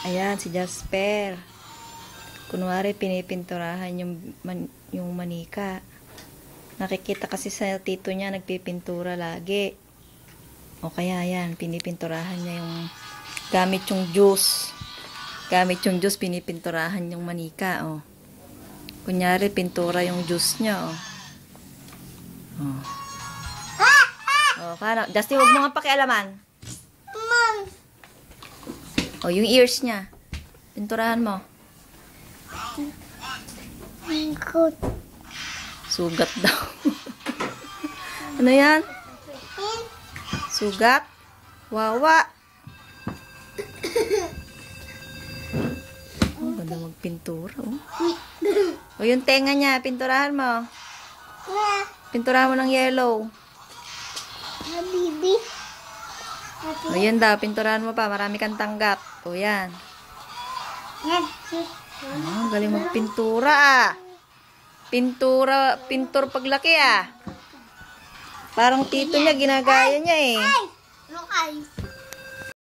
Ayan, si Jasper. Kunwari, pinipinturahan yung manika. Nakikita kasi sa tito niya, nagpipintura lagi. O kaya, ayan, pinipinturahan niya yung gamit yung juice. Gamit yung juice, pinipinturahan yung manika, oh. Kunyari, pintura yung juice niya, oh. Oh. Oh, paano? Justin, huwag mo nga pakialaman. Oh, yung ears niya. Pinturahan mo. Sugat daw. Ano yan? Sugat? Wawa. Oh, ganda magpintura, oh. O, yung tenga niya, pinturahan mo. Pinturahan mo ng yellow. Bibi. O, yan daw, pinturahan mo pa. Marami kang tanggap. O, yan. Oh, galing magpintura, ah. Pintur paglaki, ah. Parang tito niya, ginagaya niya, eh. Look,